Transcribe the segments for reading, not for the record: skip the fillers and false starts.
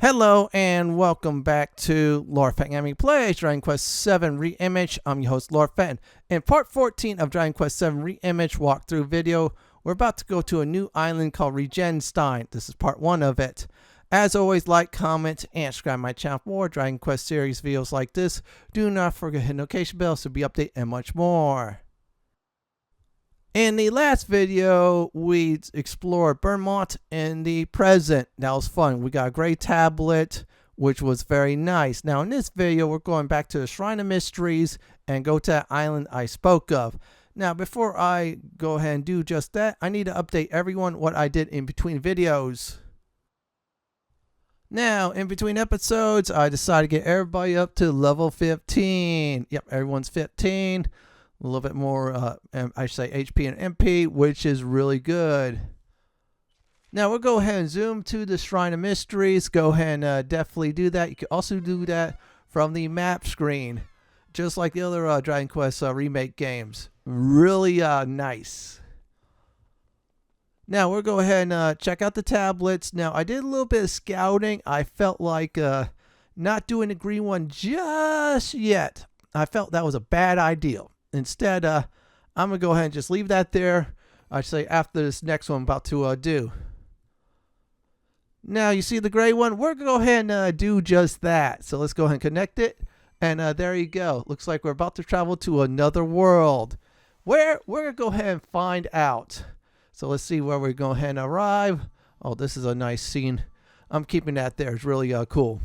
Hello and welcome back to Lord Fenton Gaming Plays Dragon Quest VII Reimage. I'm your host Lord Fenton. In part 14 of Dragon Quest VII Reimage walkthrough video, we're about to go to a new island called Regenstein. This is part 1 of it. As always, like, comment, and subscribe to my channel for more Dragon Quest series videos like this. Do not forget to hit the notification bell so be updated and much more. In the last video, we explored Vermont in the present. That was fun. We got a great tablet, which was very nice. Now, in this video, we're going back to the Shrine of Mysteries and go to that island I spoke of. Now, before I go ahead and do just that, I need to update everyone what I did in between videos. Now, in between episodes, I decided to get everybody up to level 15. Yep, everyone's 15. A little bit more, I should say HP and MP, which is really good. Now we'll go ahead and zoom to the Shrine of Mysteries. Go ahead and definitely do that. You can also do that from the map screen, just like the other Dragon Quest remake games. Really nice. Now we'll go ahead and check out the tablets. Now I did a little bit of scouting. I felt like not doing the green one just yet. I felt that was a bad idea. Instead, I'm going to go ahead and just leave that there. I say after this next one I'm about to do. Now, you see the gray one? We're going to go ahead and do just that. So let's go ahead and connect it. And there you go. Looks like we're about to travel to another world. Where? We're going to go ahead and find out. So let's see where we're going ahead and arrive. Oh, this is a nice scene. I'm keeping that there. It's really cool.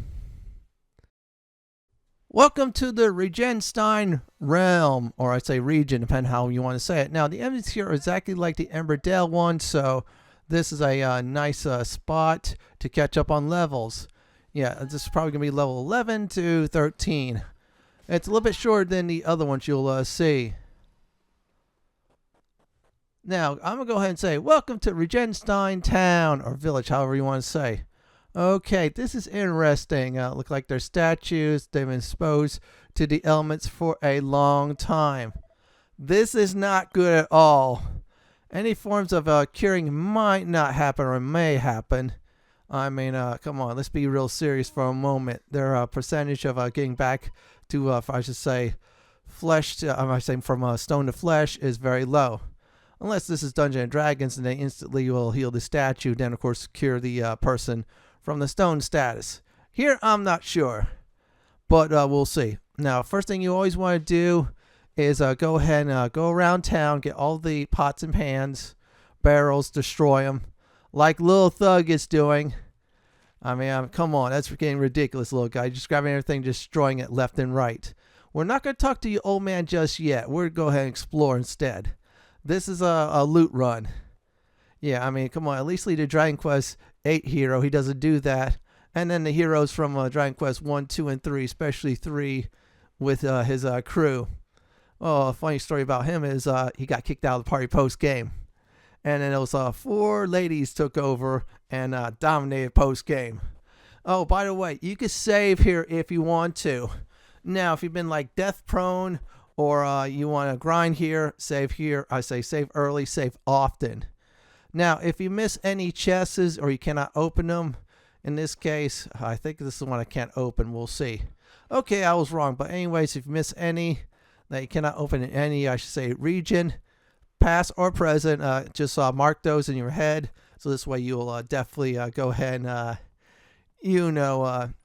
Welcome to the Regenstein realm, or I say region, depending how you want to say it. Now, the enemies here are exactly like the Emberdale one, so this is a nice spot to catch up on levels. Yeah, this is probably going to be level 11 to 13. It's a little bit shorter than the other ones you'll see. Now, I'm going to go ahead and say, welcome to Regenstein Town, or village, however you want to say. Okay, this is interesting. Look like they're statues. They've been exposed to the elements for a long time. This is not good at all. Any forms of curing might not happen or may happen. I mean, come on, let's be real serious for a moment. Their percentage of getting back to, I should say, flesh to, I might say from stone to flesh is very low. Unless this is Dungeons and Dragons and they instantly will heal the statue, then of course cure the person from the stone status. Here, I'm not sure, but we'll see. Now, first thing you always want to do is go ahead and go around town, get all the pots and pans, barrels, destroy them, like Little Thug is doing. I mean, come on, that's getting ridiculous, little guy. Just grabbing everything, destroying it left and right. We're not going to talk to you, old man, just yet. We're going to go ahead and explore instead. This is a loot run. Yeah, I mean, come on, at least lead a Dragon Quest VIII hero. He doesn't do that. And then the heroes from Dragon Quest 1, 2, and 3, especially 3 with his crew. Oh, a funny story about him is he got kicked out of the party post-game. And then it was 4 ladies took over and dominated post-game. Oh, by the way, you can save here if you want to. Now, if you've been like death-prone or you want to grind here, save here. I say save early, save often. Now, if you miss any chests or you cannot open them, in this case, I think this is the one I can't open. We'll see. Okay, I was wrong. But anyways, if you miss any that you cannot open in any, I should say, region, past or present, just mark those in your head. So this way you'll definitely go ahead and,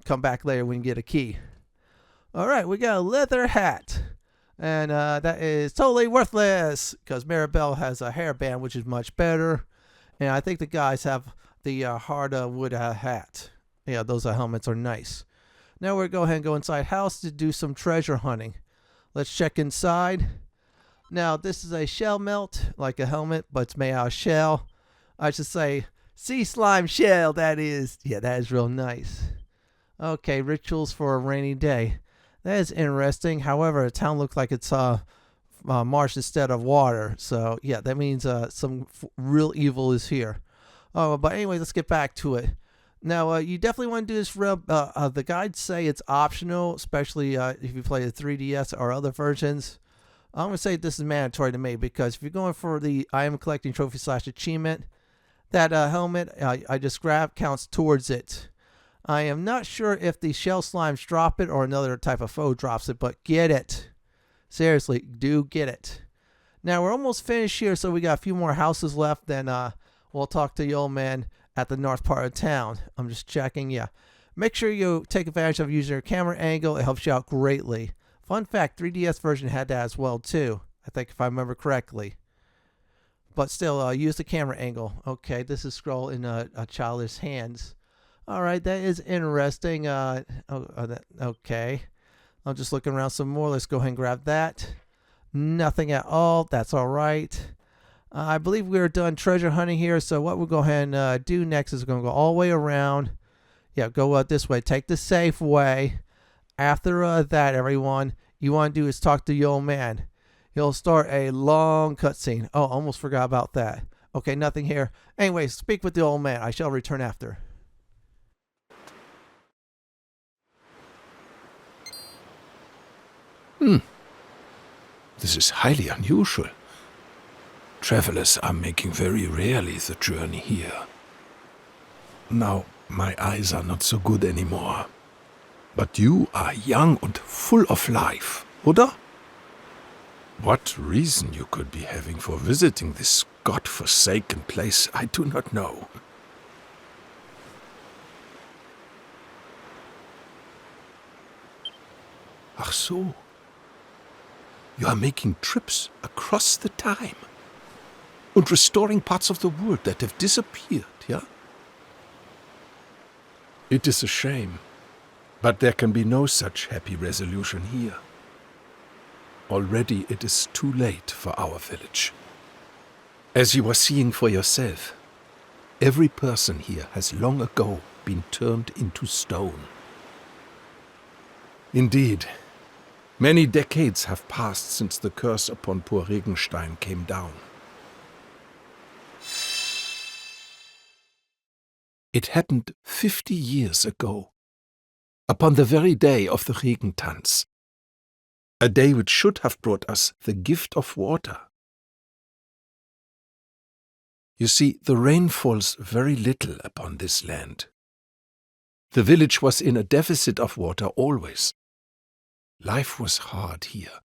come back later when you get a key. All right, we got a leather hat. And that is totally worthless because Maribel has a hairband, which is much better. And I think the guys have the hardwood hat. Yeah, those helmets are nice. Now we're going to go ahead and go inside house to do some treasure hunting. Let's check inside. Now this is a shell melt, like a helmet, but it's made out of shell. I should say sea slime shell, that is. Yeah, that is real nice. Okay, rituals for a rainy day. That is interesting. However, the town looks like it's marsh instead of water. So, yeah, that means some real evil is here. Oh, but anyway, let's get back to it. Now, you definitely want to do this. The guides say it's optional, especially if you play the 3DS or other versions. I'm going to say this is mandatory to me because if you're going for the item collecting trophy / achievement, that helmet I just grabbed counts towards it. I am not sure if the shell slimes drop it or another type of foe drops it, but get it. Seriously, do get it. Now we're almost finished here, so we got a few more houses left. Then we'll talk to the old man at the north part of town. I'm just checking. Yeah. Make sure you take advantage of using your camera angle. It helps you out greatly. Fun fact, 3DS version had that as well too. I think if I remember correctly. But still, use the camera angle. Okay, this is scroll in a childish hands. All right, that is interesting. Okay. I'm just looking around some more. Let's go ahead and grab that. Nothing at all. That's all right. I believe we're done treasure hunting here. So what we'll go ahead and do next is we're going to go all the way around. Yeah, go this way. Take the safe way. After that, everyone, you want to do is talk to the old man. He'll start a long cutscene. Oh, almost forgot about that. Okay, nothing here. Anyway, speak with the old man. I shall return after. This is highly unusual. Travelers are making very rarely the journey here. Now, my eyes are not so good anymore. But you are young and full of life, oder? What reason you could be having for visiting this god-forsaken place, I do not know. Ach so. You are making trips across the time and restoring parts of the world that have disappeared, yeah? It is a shame, but there can be no such happy resolution here. Already it is too late for our village. As you are seeing for yourself, every person here has long ago been turned into stone. Indeed, many decades have passed since the curse upon poor Regenstein came down. It happened 50 years ago, upon the very day of the Regentanz, a day which should have brought us the gift of water. You see, the rain falls very little upon this land. The village was in a deficit of water always. Life was hard here,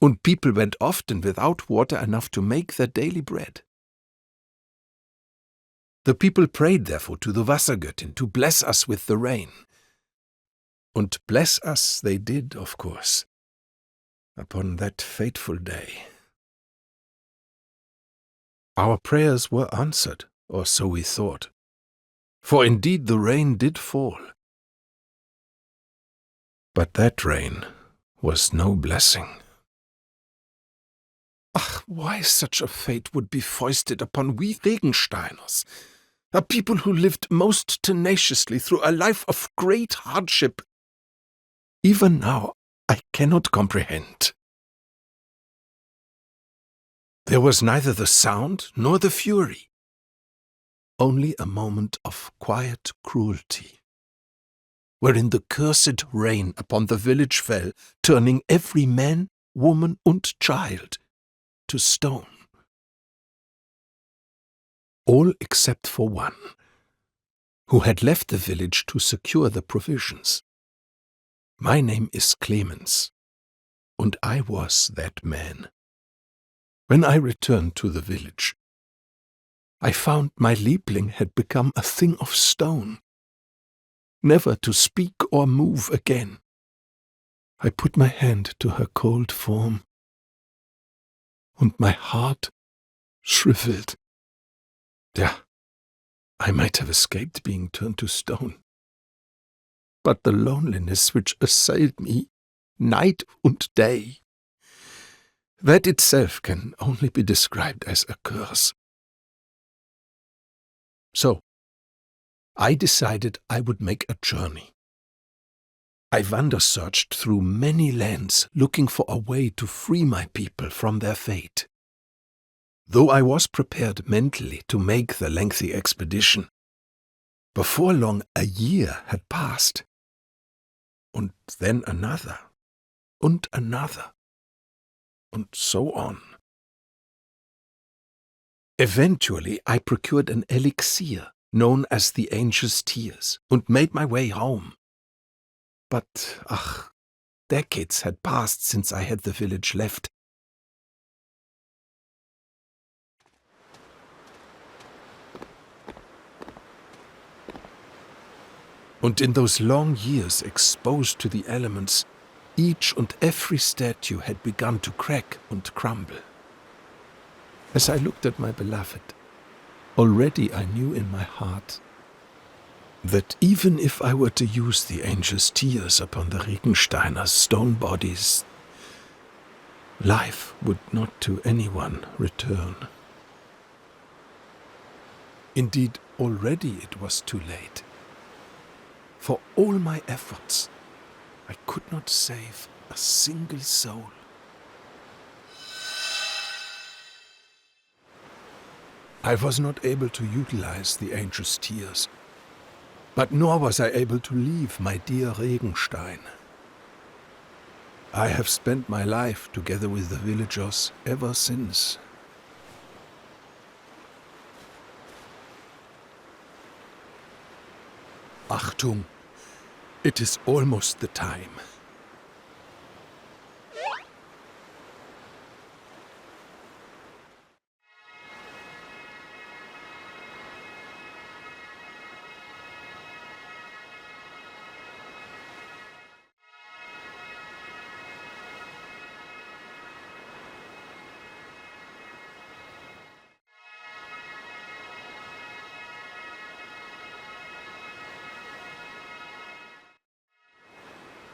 and people went often without water enough to make their daily bread. The people prayed therefore to the Wassergöttin to bless us with the rain. And bless us they did, of course, upon that fateful day. Our prayers were answered, or so we thought, for indeed the rain did fall. But that rain was no blessing. Ach, why such a fate would be foisted upon we Regensteiners, a people who lived most tenaciously through a life of great hardship. Even now, I cannot comprehend. There was neither the sound nor the fury, only a moment of quiet cruelty, wherein the cursed rain upon the village fell, turning every man, woman, and child to stone. All except for one, who had left the village to secure the provisions. My name is Clemens, and I was that man. When I returned to the village, I found my Liebling had become a thing of stone, never to speak or move again. I put my hand to her cold form, and my heart shriveled. Yeah, I might have escaped being turned to stone. But the loneliness which assailed me night and day, that itself can only be described as a curse. So, I decided I would make a journey. I wander-searched through many lands looking for a way to free my people from their fate. Though I was prepared mentally to make the lengthy expedition, before long a year had passed, and then another, and another, and so on. Eventually I procured an elixir known as the Angel's Tears, and made my way home. But, decades had passed since I had the village left. And in those long years exposed to the elements, each and every statue had begun to crack and crumble. As I looked at my beloved, already I knew in my heart that even if I were to use the Angel's Tears upon the Regensteiner stone bodies, life would not to anyone return. Indeed, already it was too late. For all my efforts, I could not save a single soul. I was not able to utilize the Angel's Tears, but nor was I able to leave my dear Regenstein. I have spent my life together with the villagers ever since. Achtung, it is almost the time.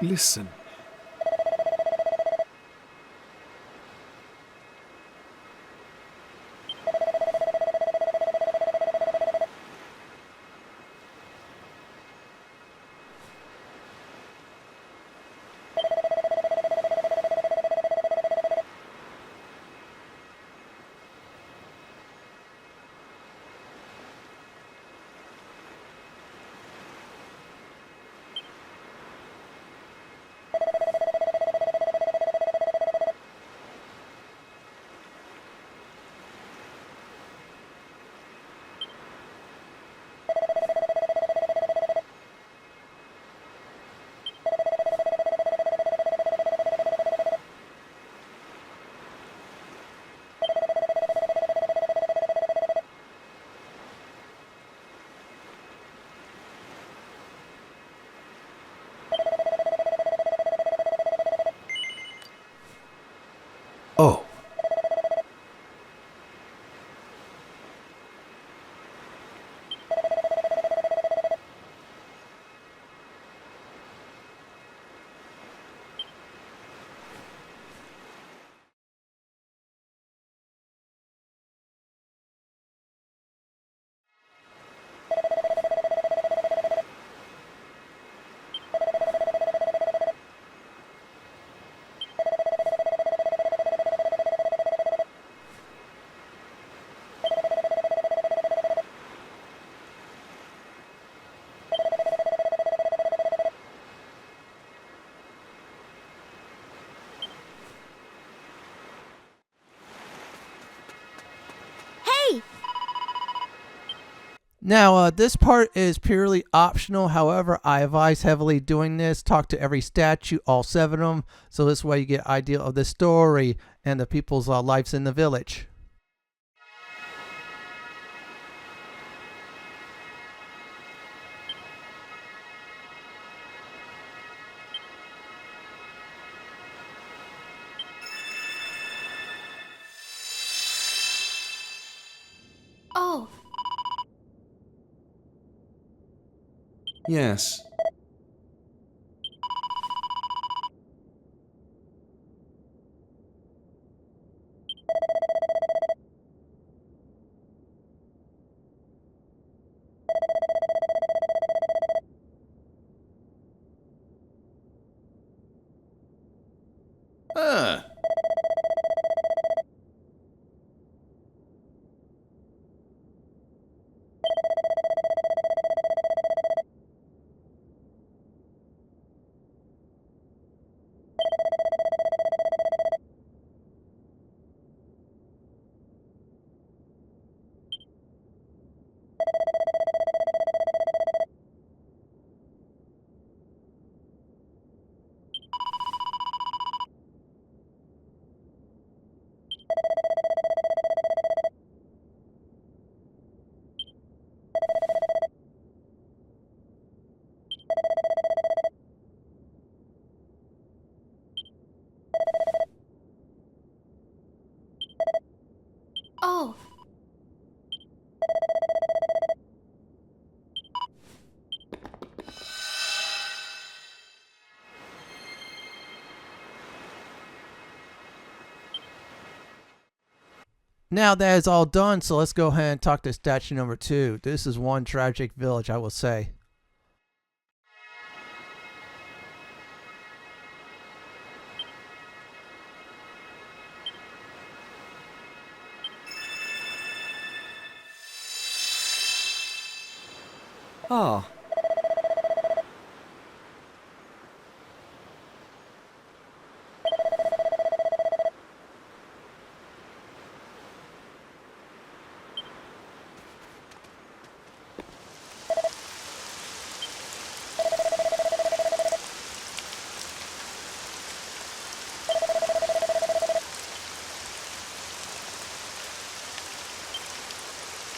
Listen. Oh. Now, this part is purely optional. However, I advise heavily doing this. Talk to every statue, all 7 of them. So this way you get an idea of the story and the people's lives in the village. Oh. Yes. Ah. Oh. Now that is all done, so let's go ahead and talk to statue number 2. This is one tragic village, I will say. Ah.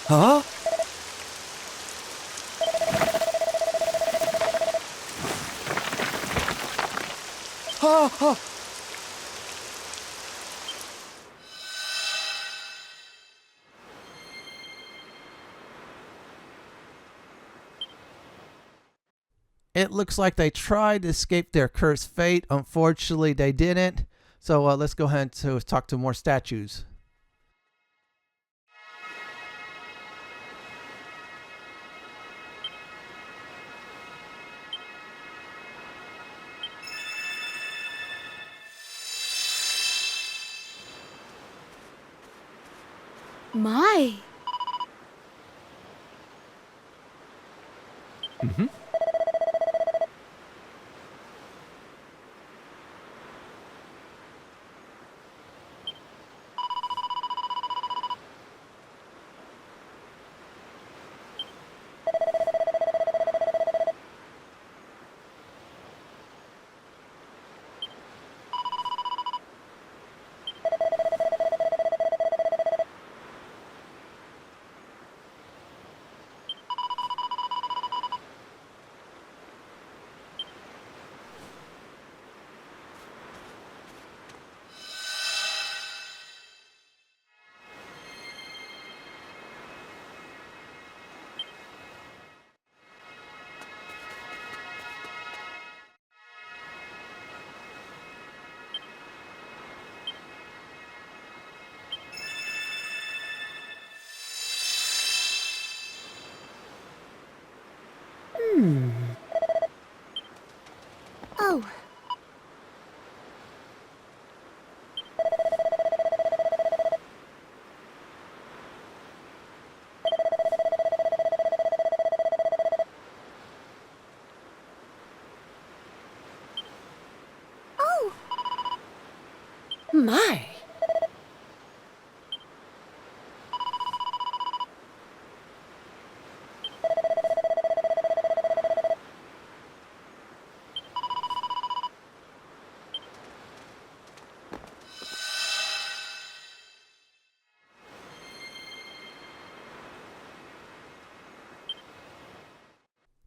Huh? Ah, ah. It looks like they tried to escape their cursed fate. Unfortunately, they didn't. So let's go ahead to talk to more statues. My. Mhm. Oh. Oh. My.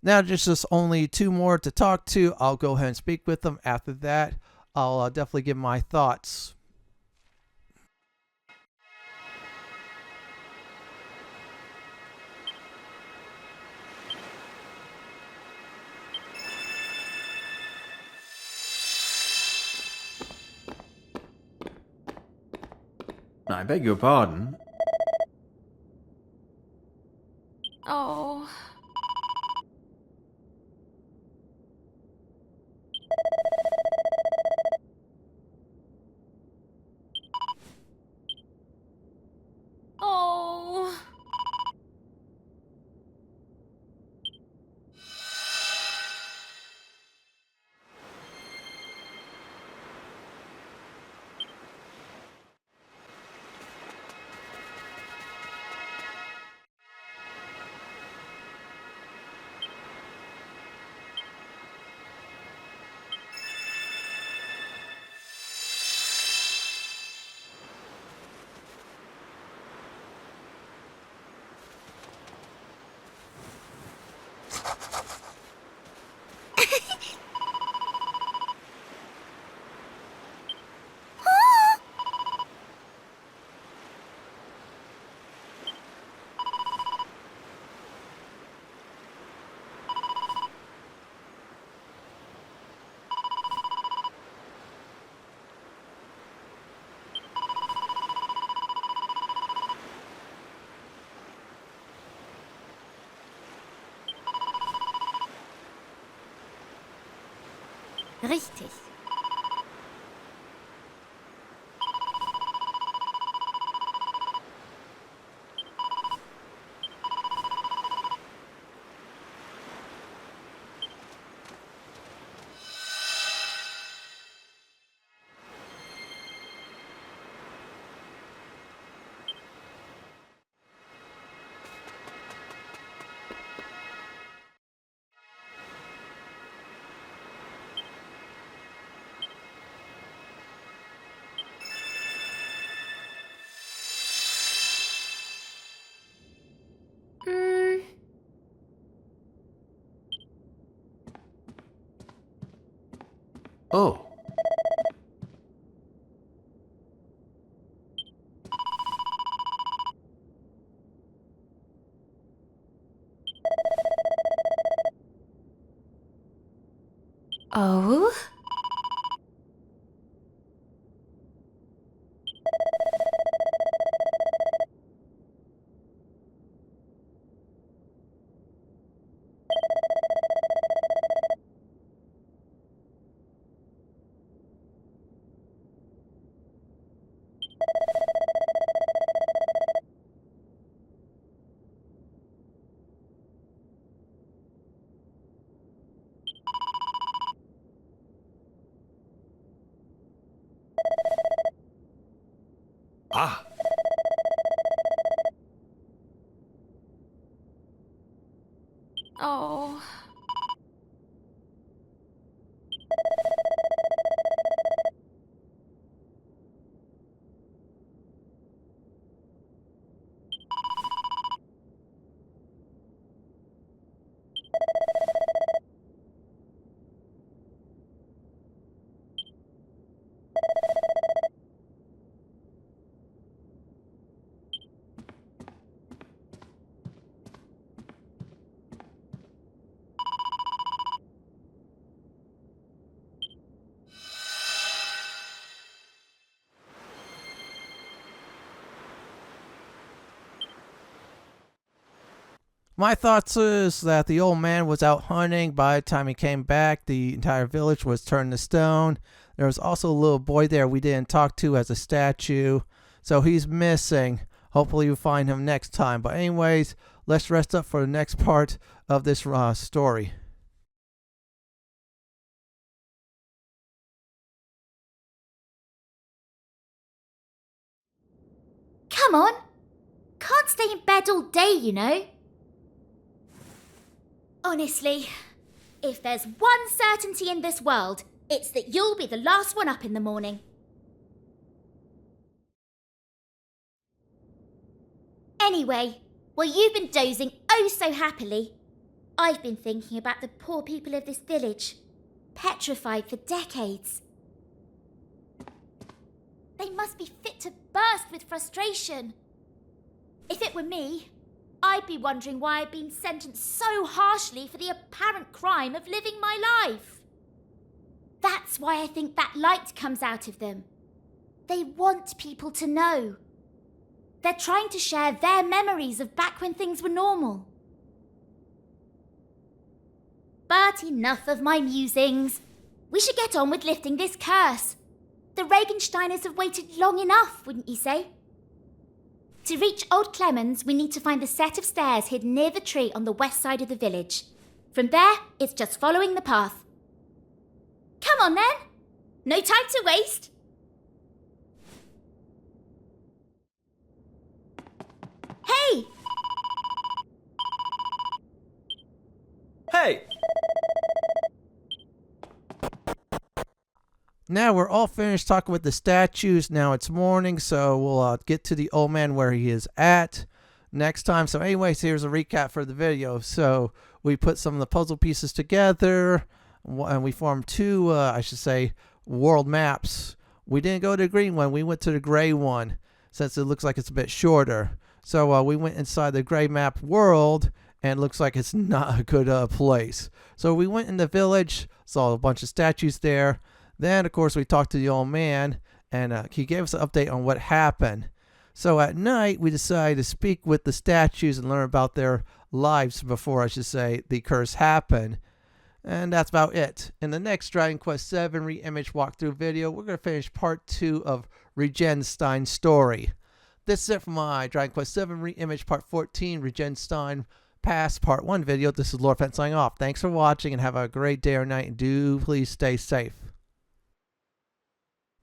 Now, just only 2 more to talk to. I'll go ahead and speak with them. After that, I'll definitely give my thoughts. I beg your pardon. Oh. Oh. Richtig. Hmm. Oh. Oh? Ah, Oh. My thoughts is that the old man was out hunting. By the time he came back, the entire village was turned to stone. There was also a little boy there we didn't talk to as a statue. So he's missing. Hopefully we'll find him next time. But anyways, let's rest up for the next part of this story. Come on. Can't stay in bed all day, you know. Honestly, if there's one certainty in this world, it's that you'll be the last one up in the morning. Anyway, while you've been dozing oh so happily, I've been thinking about the poor people of this village, petrified for decades. They must be fit to burst with frustration. If it were me, I'd be wondering why I've been sentenced so harshly for the apparent crime of living my life. That's why I think that light comes out of them. They want people to know. They're trying to share their memories of back when things were normal. But enough of my musings. We should get on with lifting this curse. The Regensteiners have waited long enough, wouldn't you say? To reach Old Clemens, we need to find the set of stairs hidden near the tree on the west side of the village. From there, it's just following the path. Come on then! No time to waste! Hey! Hey! Now we're all finished talking with the statues. Now it's morning, so we'll get to the old man where he is at next time. So anyways, here's a recap for the video. So we put some of the puzzle pieces together, and we formed two, I should say, world maps. We didn't go to the green one. We went to the gray one, since it looks like it's a bit shorter. So we went inside the gray map world, and it looks like it's not a good place. So we went in the village, saw a bunch of statues there. Then, of course, we talked to the old man, and he gave us an update on what happened. So at night, we decided to speak with the statues and learn about their lives before, I should say, the curse happened. And that's about it. In the next Dragon Quest VII Reimaged walkthrough video, we're going to finish part 2 of Regenstein Story. This is it for my Dragon Quest VII Reimaged Part 14, Regenstein Past Part 1 video. This is Lord Fent signing off. Thanks for watching and have a great day or night, and do please stay safe.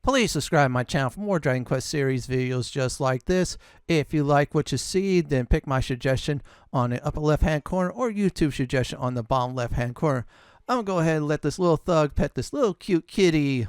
Please subscribe to my channel for more Dragon Quest series videos just like this. If you like what you see, then pick my suggestion on the upper left hand corner or YouTube suggestion on the bottom left hand corner. I'm going to go ahead and let this little thug pet this little cute kitty.